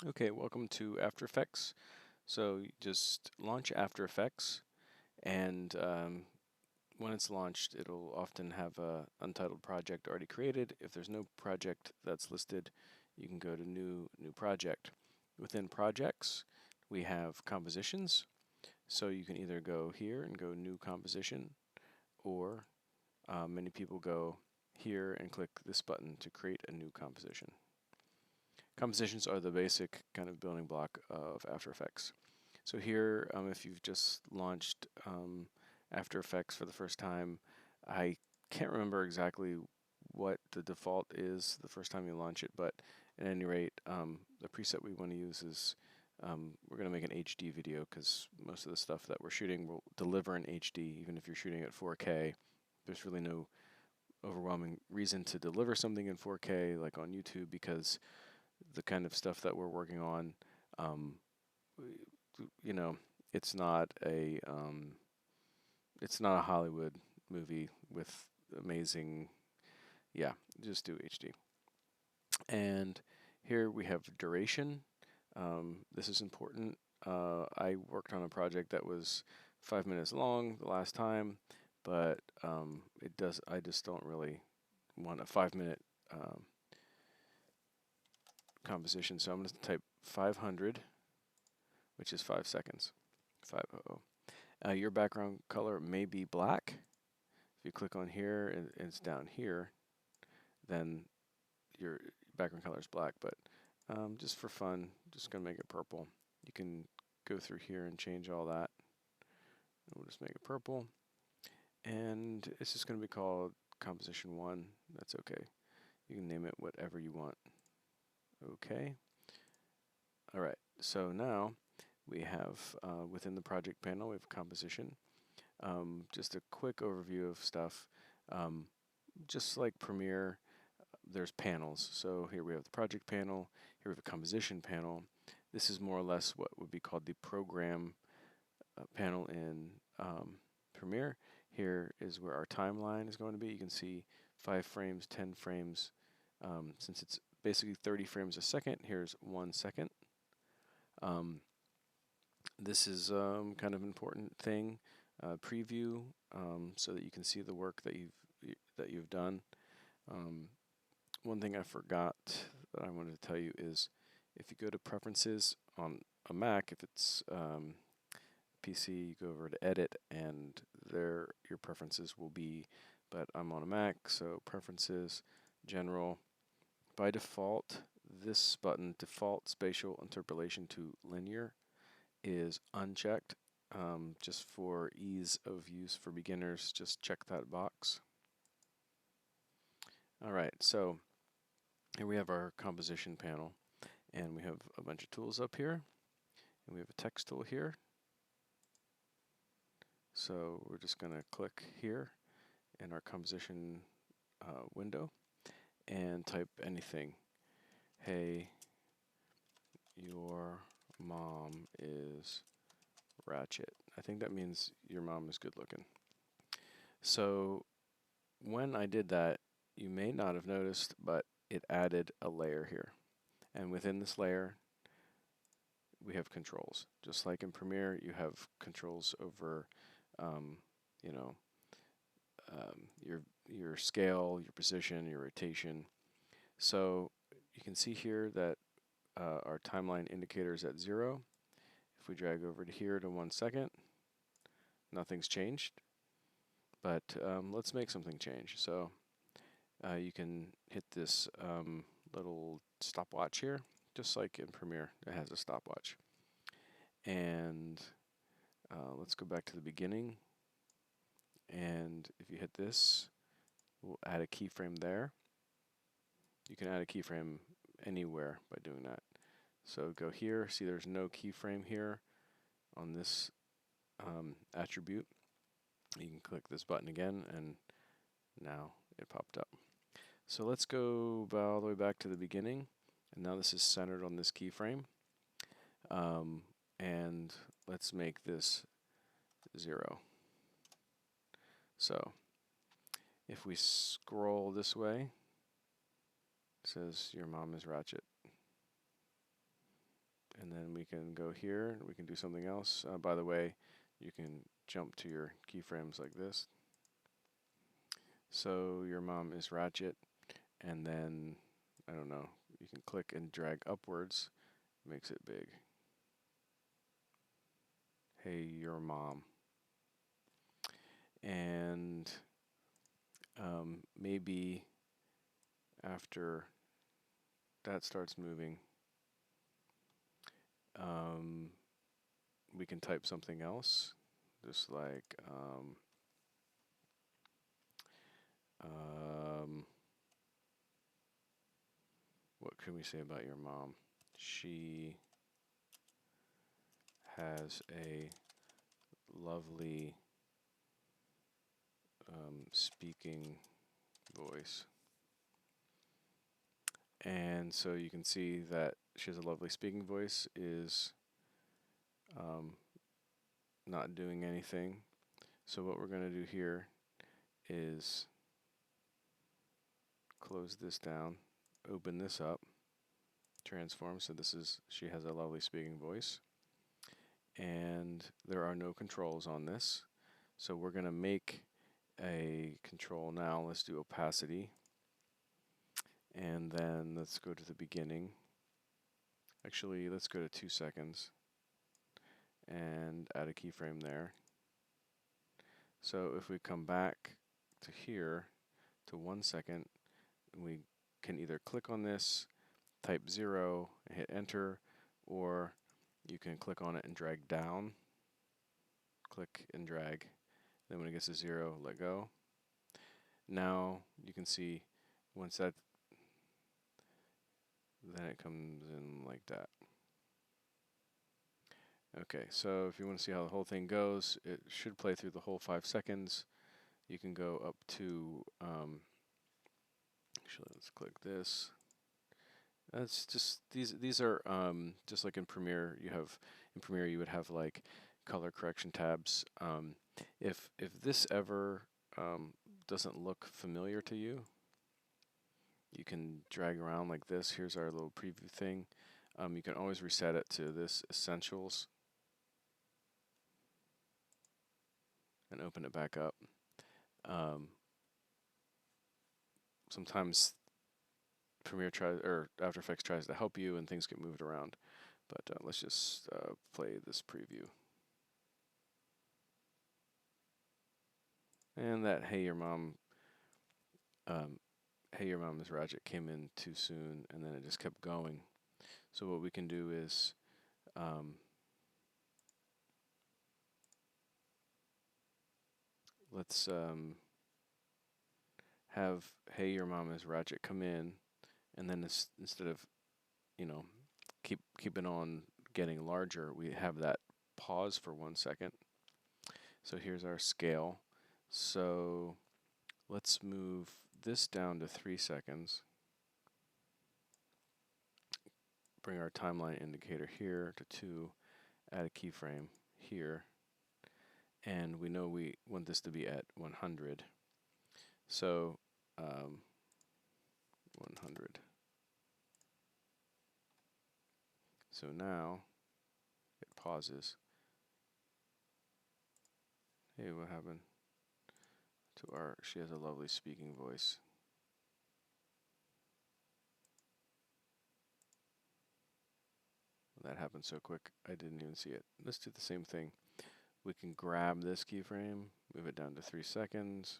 Okay, welcome to After Effects. So you just launch After Effects, and when it's launched, it'll often have a untitled project already created. If there's no project that's listed, you can go to New Project. Within projects, we have compositions. So you can either go here and go New Composition, or many people go here and click this button to create a new composition. Compositions are the basic kind of building block of After Effects. So here, if you've just launched After Effects for the first time, I can't remember exactly what the default is the first time you launch it, but at any rate, the preset we want to use is we're going to make an HD video because most of the stuff that we're shooting will deliver in HD, even if you're shooting at 4K. There's really no overwhelming reason to deliver something in 4K like on YouTube because the kind of stuff that we're working on, um, you know, it's not a it's not a Hollywood movie with amazing, yeah, just do HD. And here we have duration. This is important. I worked on a project that was 5 minutes long the last time, but it does. I just don't really want a 5 minute um, composition, so I'm going to type 500, which is 5 seconds. 500. Your background color may be black. If you click on here and it's down here, then your background color is black. But just for fun, just gonna make it purple. You can go through here and change all that. We'll just make it purple, and it's just gonna be called Composition 1. That's okay. You can name it whatever you want. Okay. All right. So now we have within the project panel we have composition. Just a quick overview of stuff. Um, just like Premiere, there's panels. So here we have the project panel, here we have a composition panel. This is more or less what would be called the program panel in Premiere. Here is where our timeline is going to be. You can see 5 frames, 10 frames. Since it's basically 30 frames a second, here's 1 second. Um, this is kind of an important thing. Preview so that you can see the work that you've done. One thing I forgot that I wanted to tell you is if you go to preferences on a Mac, if it's PC, you go over to edit and there your preferences will be, but I'm on a Mac, so preferences, general. By default, this button, default spatial interpolation to linear, is unchecked. Just for ease of use for beginners, just check that box. All right, so here we have our composition panel, and we have a bunch of tools up here, and we have a text tool here. So we're just going to click here in our composition window and type anything. Hey, your mom is ratchet. I think that means your mom is good looking. So when I did that, you may not have noticed, but it added a layer here. And within this layer, we have controls. Just like in Premiere, you have controls over, um, you know, your scale, your position, your rotation. So you can see here that our timeline indicator is at 0. If we drag over to here to 1 second, nothing's changed. But let's make something change. So you can hit this little stopwatch here, just like in Premiere, it has a stopwatch. And let's go back to the beginning. And if you hit this, we'll add a keyframe there. You can add a keyframe anywhere by doing that. So go here, see there's no keyframe here on this attribute. You can click this button again and now it popped up. So let's go all the way back to the beginning, and now this is centered on this keyframe. And let's make this 0. So if we scroll this way, it says your mom is ratchet. we can go here, we can do something else. By the way, you can jump to your keyframes like this. So your mom is ratchet, and then, I don't know, you can click and drag upwards, makes it big. Hey, your mom. And maybe after that starts moving, we can type something else, just like what can we say about your mom? She has a lovely speaking voice. And so you can see that she has a lovely speaking voice is not doing anything. So what we're going to do here is close this down, open this up, transform. So this is, she has a lovely speaking voice. And there are no controls on this. So we're going to make a control now. Let's do opacity. And then let's go to the beginning. Actually, let's go to 2 seconds and add a keyframe there. So if we come back to here to 1 second, we can either click on this, type 0, and hit enter, or you can click on it and drag down, click and drag. Then when it gets to 0, let go. Now you can see once that, then it comes in like that. Okay, so if you want to see how the whole thing goes, it should play through the whole 5 seconds. You can go up to, actually let's click this. That's just, these are just like in Premiere, you would have like color correction tabs. If this ever doesn't look familiar to you, you can drag around like this. Here's our little preview thing. You can always reset it to this Essentials and open it back up. Sometimes Premiere tries, or After Effects tries to help you and things get moved around. But let's just play this preview. And that Hey Your Mom is ratchet came in too soon, and then it just kept going. So what we can do is let's have Hey Your Mom is ratchet come in, and then instead of, you know, keeping on getting larger, we have that pause for 1 second. So here's our scale. So let's move this down to 3 seconds. Bring our timeline indicator here to 2, add a keyframe here, and we know we want this to be at 100. So 100. So now it pauses. Hey, what happened to our, she has a lovely speaking voice. That happened so quick, I didn't even see it. Let's do the same thing. We can grab this keyframe, move it down to 3 seconds.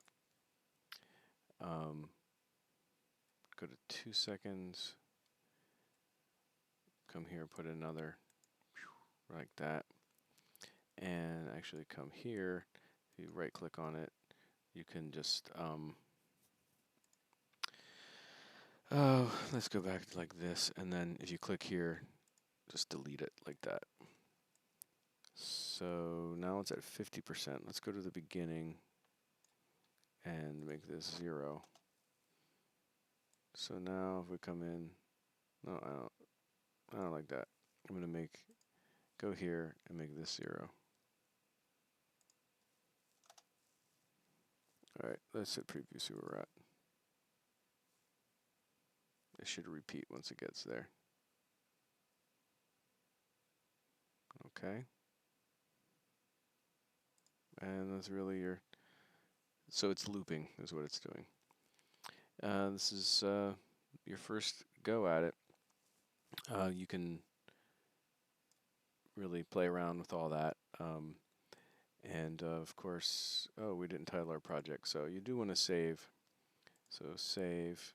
Go to 2 seconds. Come here, put another like that. And actually come here, if you right click on it, you can just, let's go back to like this, and then if you click here, just delete it like that. So now it's at 50%. Let's go to the beginning and make this 0. So now if we come in, no, I don't like that. I'm gonna go here and make this 0. All right, let's hit preview, see where we're at. It should repeat once it gets there. Okay. And that's really so it's looping is what it's doing. This is your first go at it. You can really play around with all that. And of course, oh, we didn't title our project, so you do want to save. So save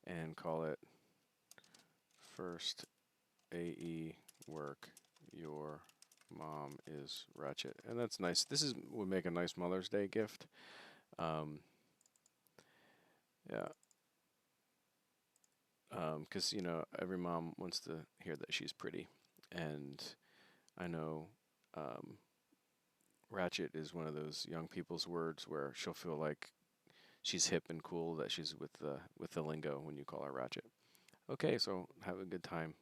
and call it first AE work. Your mom is ratchet, and that's nice. This would make a nice Mother's Day gift. Yeah, because every mom wants to hear that she's pretty, and I know ratchet is one of those young people's words where she'll feel like she's hip and cool, that she's with the lingo when you call her ratchet. Okay, so have a good time.